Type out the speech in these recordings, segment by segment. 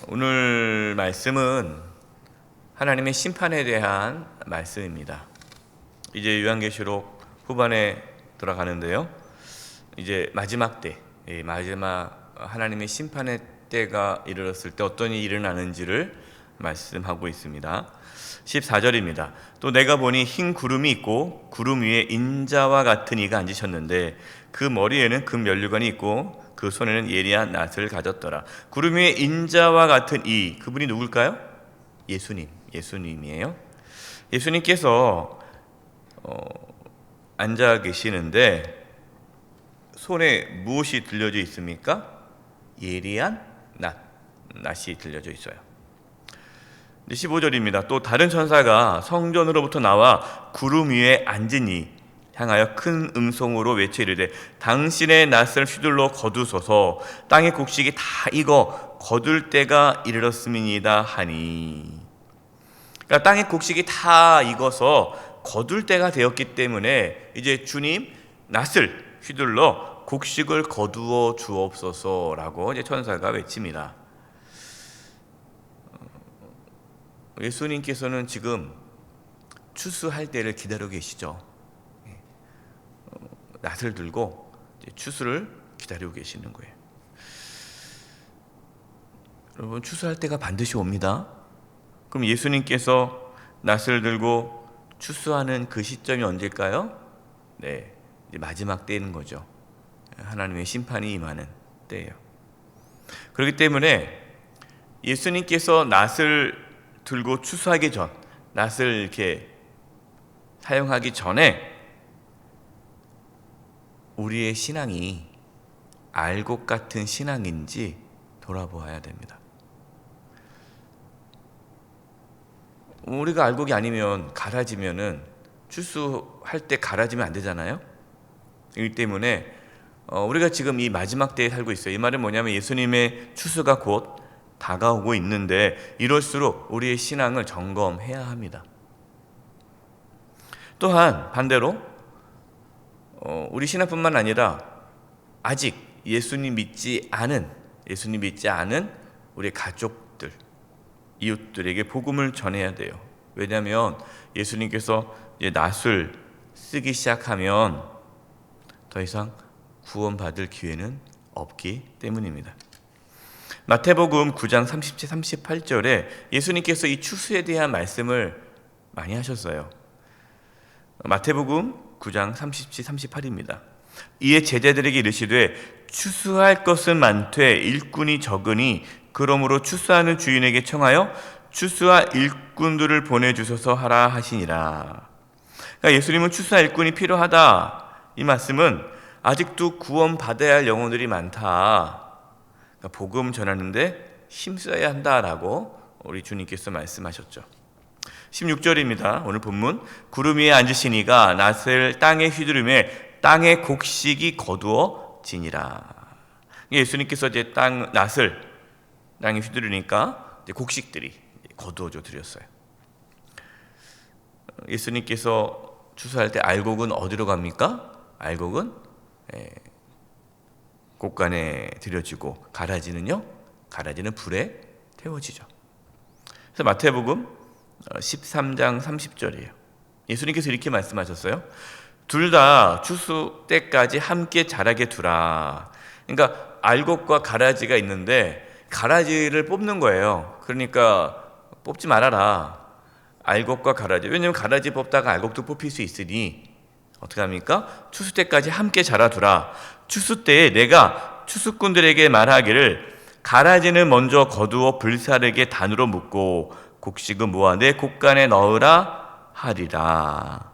오늘 말씀은 하나님의 심판에 대한 말씀입니다. 이제 요한계시록 후반에 들어가는데요. 이제 마지막 때, 마지막 하나님의 심판의 때가 이르렀을 때 어떤 일이 일어나는지를 말씀하고 있습니다. 14절입니다. 또 내가 보니 흰 구름이 있고 구름 위에 인자와 같은 이가 앉으셨는데 그 머리에는 금 면류관이 있고 그 손에는 예리한 낫을 가졌더라. 구름 위에 인자와 같은 이, 그분이 누굴까요? 예수님이에요. 예수님께서 앉아 계시는데 손에 무엇이 들려져 있습니까? 예리한 낫이 들려져 있어요. 15절입니다. 또 다른 천사가 성전으로부터 나와 구름 위에 앉으니 향하여 큰 음성으로 외쳐 이르되 당신의 낫을 휘둘러 거두소서 땅의 곡식이 다 익어 거둘 때가 이르렀음이니이다 하니. 그러니까 땅의 곡식이 다 익어서 거둘 때가 되었기 때문에 이제 주님 낫을 휘둘러 곡식을 거두어 주옵소서라고 이제 천사가 외칩니다. 예수님께서는 지금 추수할 때를 기다리고 계시죠. 낫을 들고 추수를 기다리고 계시는 거예요. 여러분, 추수할 때가 반드시 옵니다. 그럼 예수님께서 낫을 들고 추수하는 그 시점이 언제일까요? 네, 이제 마지막 때인 거죠. 하나님의 심판이 임하는 때예요. 그렇기 때문에 예수님께서 낫을 들고 추수하기 전, 낫을 이렇게 사용하기 전에 우리의 신앙이 알곡 같은 신앙인지 돌아보아야 됩니다. 우리가 알곡이 아니면 갈아지면은 추수할 때 갈아지면 안 되잖아요. 이기 때문에 우리가 지금 이 마지막 때에 살고 있어요. 이 말은 뭐냐면 예수님의 추수가 곧 다가오고 있는데 이럴수록 우리의 신앙을 점검해야 합니다. 또한 반대로 우리 신앙뿐만 아니라 아직 예수님 믿지 않은 우리 가족들, 이웃들에게 복음을 전해야 돼요. 왜냐하면 예수님께서 이제 낫을 쓰기 시작하면 더 이상 구원받을 기회는 없기 때문입니다. 마태복음 9장 37, 38절에 예수님께서 이 추수에 대한 말씀을 많이 하셨어요. 마태복음 9장 37, 38입니다. 이에 제자들에게 이르시되 추수할 것은 많되 일꾼이 적으니 그러므로 추수하는 주인에게 청하여 추수할 일꾼들을 보내주소서 하라 하시니라. 그러니까 예수님은 추수할 일꾼이 필요하다. 이 말씀은 아직도 구원받아야 할 영혼들이 많다. 그러니까 복음 전하는데 힘써야 한다라고 우리 주님께서 말씀하셨죠. 16절입니다. 오늘 본문. 구름 위에 앉으시니가 낫을 땅에 휘두르매 땅의 곡식이 거두어지니라. 예수님께서 이제 낫을 땅에 휘두르니까 이제 곡식들이 거두어져 드렸어요. 예수님께서 추수할 때 알곡은 어디로 갑니까? 알곡은 곡간에 들여지고 가라지는 불에 태워지죠. 그래서 마태복음 13장 30절이에요. 예수님께서 이렇게 말씀하셨어요. 둘 다 추수 때까지 함께 자라게 두라. 그러니까 알곡과 가라지가 있는데 가라지를 뽑는 거예요. 그러니까 뽑지 말아라. 알곡과 가라지. 왜냐하면 가라지 뽑다가 알곡도 뽑힐 수 있으니 어떻게 합니까? 추수 때까지 함께 자라두라. 추수 때에 내가 추수꾼들에게 말하기를 가라지는 먼저 거두어 불사르게 단으로 묶고 곡식은 모아 내 곡간에 넣으라 하리라.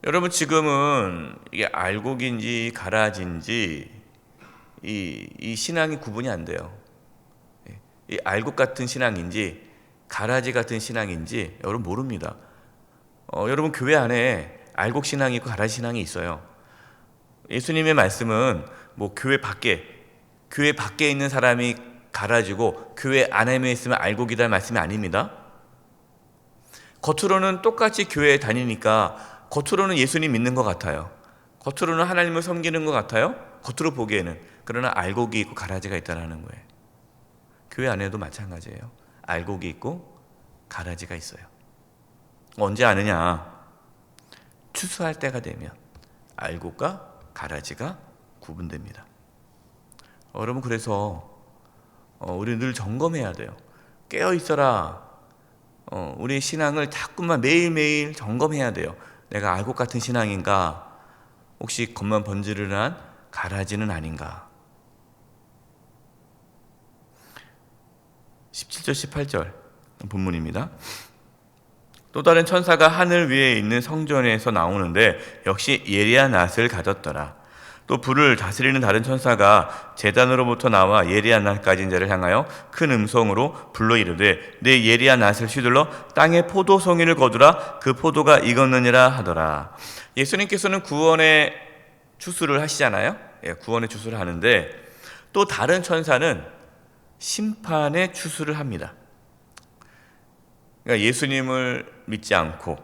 여러분, 지금은 이게 알곡인지 가라지인지 이 신앙이 구분이 안 돼요. 이 알곡 같은 신앙인지 가라지 같은 신앙인지 여러분 모릅니다. 여러분 교회 안에 알곡 신앙이 있고 가라지 신앙이 있어요. 예수님의 말씀은 뭐 교회 밖에 있는 사람이 가라지고 교회 안에 있으면 알곡이다 말씀이 아닙니다. 겉으로는 똑같이 교회에 다니니까 겉으로는 예수님 믿는 것 같아요. 겉으로는 하나님을 섬기는 것 같아요. 겉으로 보기에는. 그러나 알곡이 있고 가라지가 있다는 거예요. 교회 안에도 마찬가지예요. 알곡이 있고 가라지가 있어요. 언제 아느냐? 추수할 때가 되면 알곡과 가라지가 구분됩니다. 여러분, 그래서 우리 늘 점검해야 돼요. 깨어 있어라. 우리 신앙을 자꾸만 매일매일 점검해야 돼요. 내가 알곡 같은 신앙인가? 혹시 겉만 번지르르한 가라지는 아닌가? 17절 18절 본문입니다. 또 다른 천사가 하늘 위에 있는 성전에서 나오는데 역시 예리한 낫을 가졌더라. 또 불을 다스리는 다른 천사가 제단으로부터 나와 예리한 낫 가진 자를 향하여 큰 음성으로 불러 이르되 내 예리한 낫을 휘둘러 땅에 포도송이를 거두라. 그 포도가 익었느니라 하더라. 예수님께서는 구원의 추수를 하시잖아요. 구원의 추수를 하는데 또 다른 천사는 심판의 추수를 합니다. 그러니까 예수님을 믿지 않고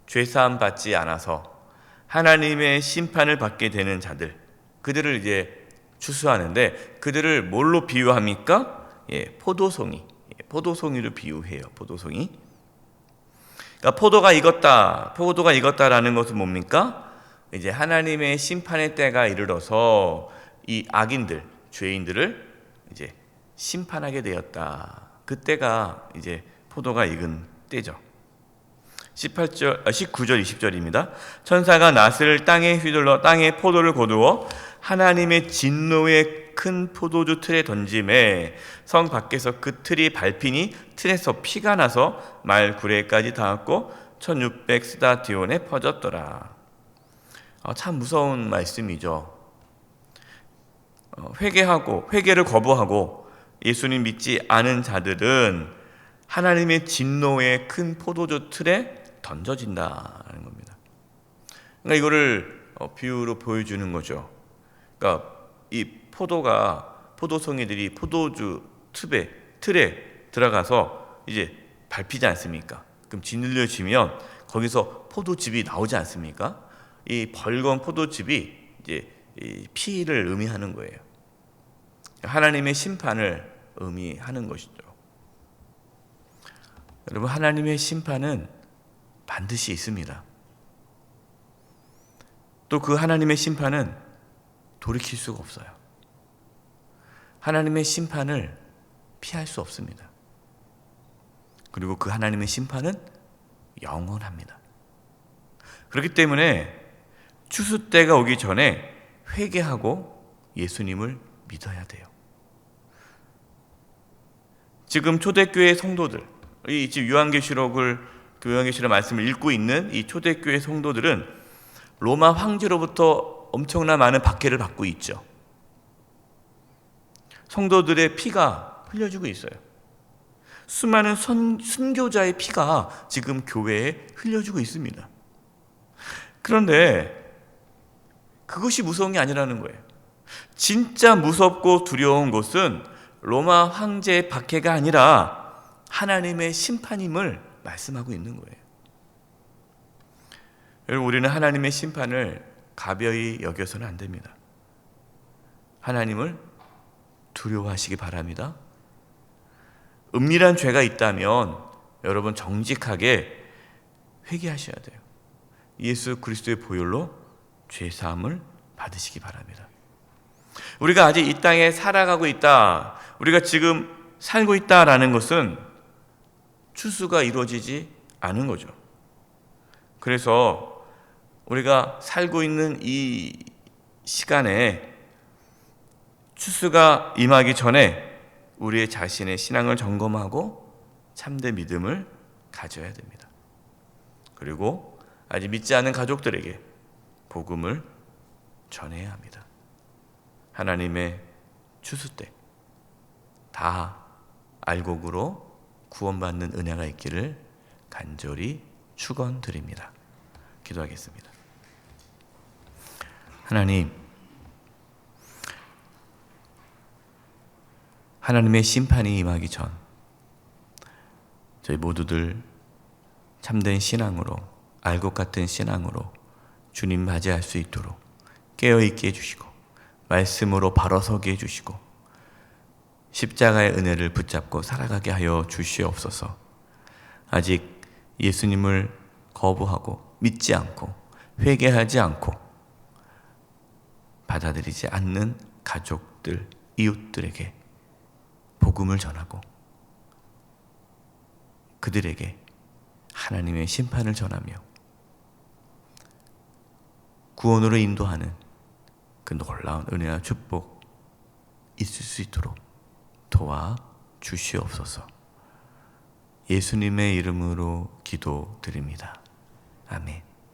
죄사함 받지 않아서 하나님의 심판을 받게 되는 자들, 그들을 이제 추수하는데 그들을 뭘로 비유합니까? 포도송이를 비유해요. 포도송이. 그러니까 포도가 익었다라는 것은 뭡니까? 이제 하나님의 심판의 때가 이르러서 이 악인들, 죄인들을 이제 심판하게 되었다. 그때가 이제 포도가 익은 때죠. 19절 20절입니다. 천사가 낫을 땅에 휘둘러 땅에 포도를 거두어 하나님의 진노의 큰 포도주 틀에 던짐에 성 밖에서 그 틀이 밟히니 틀에서 피가 나서 말 구레까지 닿았고 1600 스타디온에 퍼졌더라. 참 무서운 말씀이죠. 회개를 거부하고 예수님 믿지 않은 자들은 하나님의 진노의 큰 포도주 틀에 던져진다는 겁니다. 그러니까 이거를 비유로 보여주는 거죠. 그러니까 이 포도송이들이 포도주 틀에 들어가서 이제 밟히지 않습니까? 그럼 짓눌려지면 거기서 포도즙이 나오지 않습니까? 이 벌건 포도즙이 이제 이 피를 의미하는 거예요. 하나님의 심판을 의미하는 것이죠. 여러분, 하나님의 심판은 반드시 있습니다. 또 그 하나님의 심판은 돌이킬 수가 없어요. 하나님의 심판을 피할 수 없습니다. 그리고 그 하나님의 심판은 영원합니다. 그렇기 때문에 추수 때가 오기 전에 회개하고 예수님을 믿어야 돼요. 지금 초대교회 성도들, 이 지금 요한계시록 말씀을 읽고 있는 이 초대교회 성도들은 로마 황제로부터 엄청난 많은 박해를 받고 있죠. 성도들의 피가 흘려지고 있어요. 수많은 순교자의 피가 지금 교회에 흘려지고 있습니다. 그런데 그것이 무서운 게 아니라는 거예요. 진짜 무섭고 두려운 것은 로마 황제의 박해가 아니라 하나님의 심판임을 말씀하고 있는 거예요. 여러분, 우리는 하나님의 심판을 가벼이 여겨서는 안 됩니다. 하나님을 두려워하시기 바랍니다. 은밀한 죄가 있다면 여러분 정직하게 회개하셔야 돼요. 예수 그리스도의 보혈로 죄사함을 받으시기 바랍니다. 우리가 아직 이 땅에 살아가고 있다, 우리가 지금 살고 있다라는 것은 추수가 이루어지지 않은 거죠. 그래서 우리가 살고 있는 이 시간에 추수가 임하기 전에 우리의 자신의 신앙을 점검하고 참된 믿음을 가져야 됩니다. 그리고 아직 믿지 않은 가족들에게 복음을 전해야 합니다. 하나님의 추수 때 다 알곡으로 구원받는 은혜가 있기를 간절히 축원드립니다. 기도하겠습니다. 하나님, 하나님의 심판이 임하기 전 저희 모두들 참된 신앙으로, 알곡 같은 신앙으로 주님 맞이할 수 있도록 깨어있게 해주시고 말씀으로 바로 서게 해주시고 십자가의 은혜를 붙잡고 살아가게 하여 주시옵소서. 아직 예수님을 거부하고 믿지 않고 회개하지 않고 받아들이지 않는 가족들, 이웃들에게 복음을 전하고 그들에게 하나님의 심판을 전하며 구원으로 인도하는 그 놀라운 은혜와 축복 있을 수 있도록 도와 주시옵소서. 예수님의 이름으로 기도드립니다. 아멘.